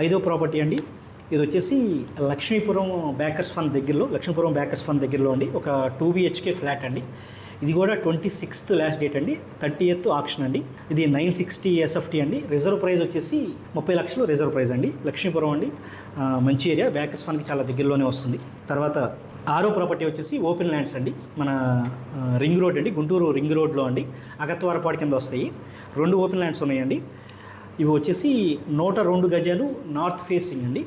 ఐదో ప్రాపర్టీ అండి. ఇది వచ్చేసి లక్ష్మీపురం బేకర్స్ ఫన్ దగ్గరలో అండి. ఒక 2 BHK ఫ్లాట్ అండి. ఇది కూడా 26th లాస్ట్ డేట్ అండి. 30th ఆప్షన్ అండి. ఇది 960 SFT అండి. రిజర్వ్ ప్రైస్ వచ్చేసి 30 లక్షలు రిజర్వ్ ప్రైస్ అండి. లక్ష్మీపురం అండి, మంచి ఏరియా, బేకర్స్ ఫన్కి చాలా దగ్గరలోనే వస్తుంది. తర్వాత ఆరో ప్రాపర్టీ వచ్చేసి ఓపెన్ ల్యాండ్స్ అండి. మన రింగ్ రోడ్ అండి, గుంటూరు రింగ్ రోడ్లో అండి, అగత్వారపాడు కింద వస్తాయి. 2 ఓపెన్ ల్యాండ్స్ ఉన్నాయండి. ఇవి వచ్చేసి 102 గజాలు నార్త్ ఫేసింగ్ అండి.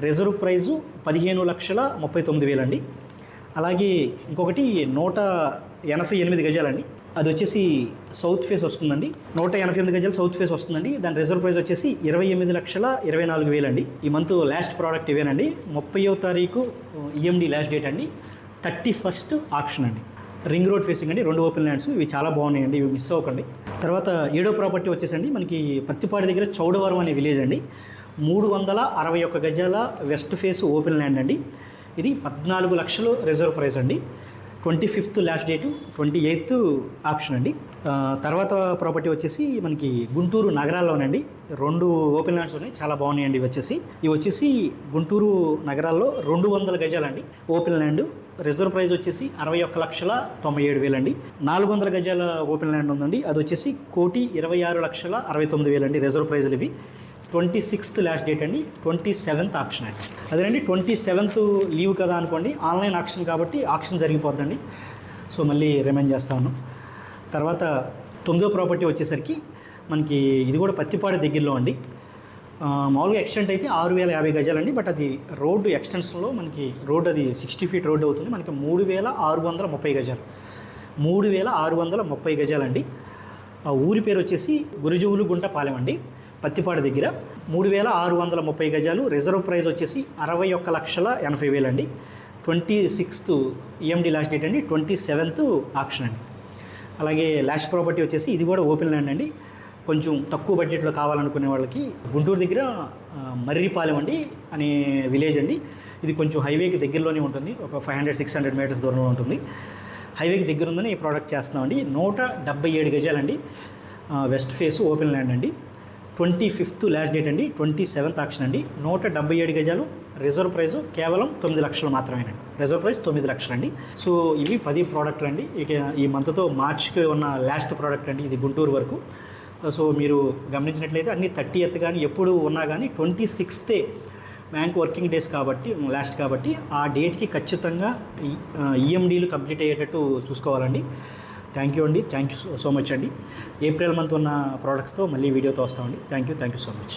రిజర్వ్ ప్రైజు 15,39,000 అండి. అలాగే ఇంకొకటి 188 గజాలండి. అది వచ్చేసి సౌత్ ఫేస్ వస్తుందండి. 188 గజాలు సౌత్ ఫేస్ వస్తుందండి. దాని రిజర్వ్ ప్రైస్ వచ్చేసి 28,24,000 అండి. ఈ మంత్ లాస్ట్ ప్రోడక్ట్ ఇవేనండి. 30వ తారీఖు EMD లాస్ట్ డేట్ అండి. 31st ఆప్షన్ అండి. రింగ్ రోడ్ ఫేసింగ్ అండి. 2 ఓపెన్ ల్యాండ్స్. ఇవి చాలా బాగున్నాయండి, ఇవి మిస్ అవ్వకండి. తర్వాత 7వ ప్రాపర్టీ వచ్చేసండి మనకి పత్తిపాడి దగ్గర చౌడవరం అనే విలేజ్ అండి. 361 గజాల వెస్ట్ ఫేస్ ఓపెన్ ల్యాండ్ అండి. ఇది 14 లక్షలు రిజర్వ్ ప్రైస్ అండి. 25th last date, 28th option అండి. తర్వాత ప్రాపర్టీ వచ్చేసి మనకి గుంటూరు నగరాల్లోనండి. 2 ఓపెన్ ల్యాండ్స్ ఉన్నాయి, చాలా బాగున్నాయండి. ఇవి వచ్చేసి గుంటూరు నగరాల్లో 200 గజాలండి ఓపెన్ ల్యాండ్. రిజర్వ్ ప్రైస్ వచ్చేసి 61,97,000 అండి. 400 గజాల ఓపెన్ ల్యాండ్ ఉందండి. అది వచ్చేసి 1,26,69,000 అండి రిజర్వ్ ప్రైజ్లు ఇవి. 26th లాస్ట్ డేట్ అండి. 27th ఆప్షన్ అండి. అదేనండి 27th లీవ్ కదా అనుకోండి, ఆన్లైన్ ఆప్షన్ కాబట్టి ఆప్షన్ జరిగిపోద్దండి. సో మళ్ళీ రిమైండ్ చేస్తాను. తర్వాత 9వ ప్రాపర్టీ వచ్చేసరికి మనకి ఇది కూడా పత్తిపాడి దగ్గరలో అండి. మామూలుగా ఎక్స్టెంట్ అయితే 6,050 గజాలండి. బట్ అది రోడ్డు ఎక్స్టెన్షన్లో మనకి రోడ్డు అది 60 feet రోడ్డు అవుతుంది. మనకి 3,630 గజాలు, 3,630 గజాలండి. ఆ ఊరి పేరు వచ్చేసి గురుజువులు గుంటపాలెం అండి, పత్తిపాడు దగ్గర. 3,630 గజాలు. రిజర్వ్ ప్రైస్ వచ్చేసి 61,80,000 అండి. 26th EMD లాస్ట్ డేట్ అండి. 27th ఆప్షన్ అండి. అలాగే లాస్ట్ ప్రాపర్టీ వచ్చేసి ఇది కూడా ఓపెన్ ల్యాండ్ అండి. కొంచెం తక్కువ బడ్జెట్లో కావాలనుకునే వాళ్ళకి గుంటూరు దగ్గర మర్రిపాలెం అండి అనే విలేజ్ అండి. ఇది కొంచెం హైవేకి దగ్గరలోనే ఉంటుంది, ఒక 500-600 మీటర్స్ దూరంలో ఉంటుంది. హైవేకి దగ్గర ఉందని ఈ ప్రోడక్ట్ చేస్తున్నామండి. 177 గజాలండి వెస్ట్ ఫేస్ ఓపెన్ ల్యాండ్ అండి. 25th లాస్ట్ డేట్ అండి. 27th ఆప్షన్ అండి. 177 గజాలు. రిజర్వ్ ప్రైస్ కేవలం 9 లక్షలు మాత్రమేనండి. రిజర్వ్ ప్రైస్ 9 లక్షలు అండి. సో ఇవి 10 ప్రోడక్ట్లు అండి. ఇక ఈ మంత్తో మార్చ్కి ఉన్న లాస్ట్ ప్రోడక్ట్ అండి ఇది గుంటూరు వరకు. సో మీరు గమనించినట్లయితే అన్ని 30th కానీ ఎప్పుడు ఉన్నా కానీ 26th బ్యాంక్ వర్కింగ్ డేస్ కాబట్టి లాస్ట్ కాబట్టి ఆ డేట్కి ఖచ్చితంగా EMDలు కంప్లీట్ అయ్యేటట్టు చూసుకోవాలండి. థ్యాంక్ యూ అండి. థ్యాంక్ యూ సో మచ్ అండి. ఏప్రిల్ మంత్ ఉన్న ప్రోడక్ట్స్తో మళ్ళీ వీడియోతో వస్తామండి. Thank you so much.